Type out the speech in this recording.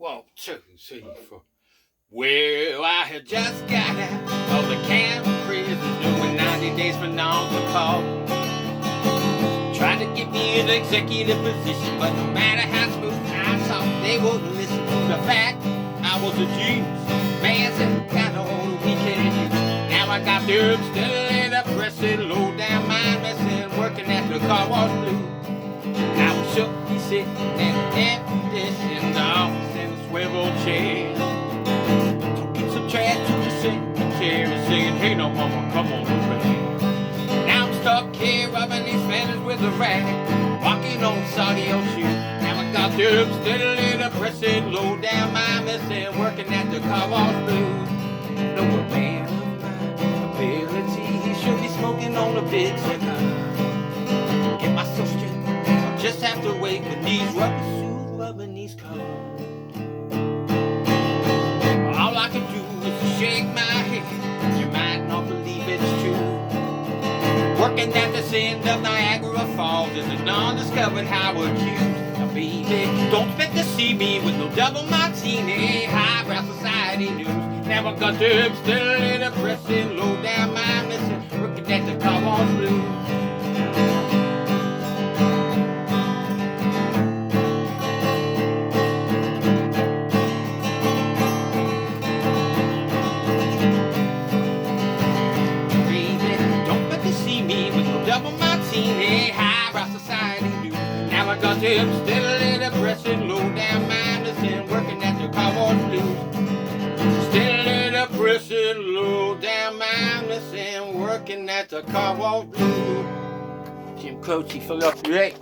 1, 2, 3, 4. Well, I had just got out of the camp prison doing 90 days for non-support. Tried to get me an executive position, but no matter how smooth I talked, they wouldn't listen to the fact I was a genius. Man said, got all the weekend. Now I got the still in the pressing, low down mind messing, working at the car wash blue. I was shook, he said, and this in the office in a swivel chair. Talking some trash to the secretary, saying, hey, no, mama, come on over here. Now I'm stuck here rubbing these fenders with a rag, walking on soggy old shoes. Now I got the still in the pressing, low down my messing, working at the car wash blue. No man of my ability, he should be smoking on a big cigar. Get myself straight. Just have to wait with these rubber shoes rubbing these cars. All I can do is to shake my head. You might not believe it's true. Working at this end of Niagara Falls is an undiscovered Howard Hughes. Now baby, don't expect to see me with no double martini, highbrow society news. Now I got them still in the pressing, low down my missing, working at the car wash blue. Double martini, highbrow society news. Now I got them still in the pressing, low down mindless and working at the car wash blues. Still in the pressing, low down mindless and working at the car wash blues. Jim Croce, Philadelphia.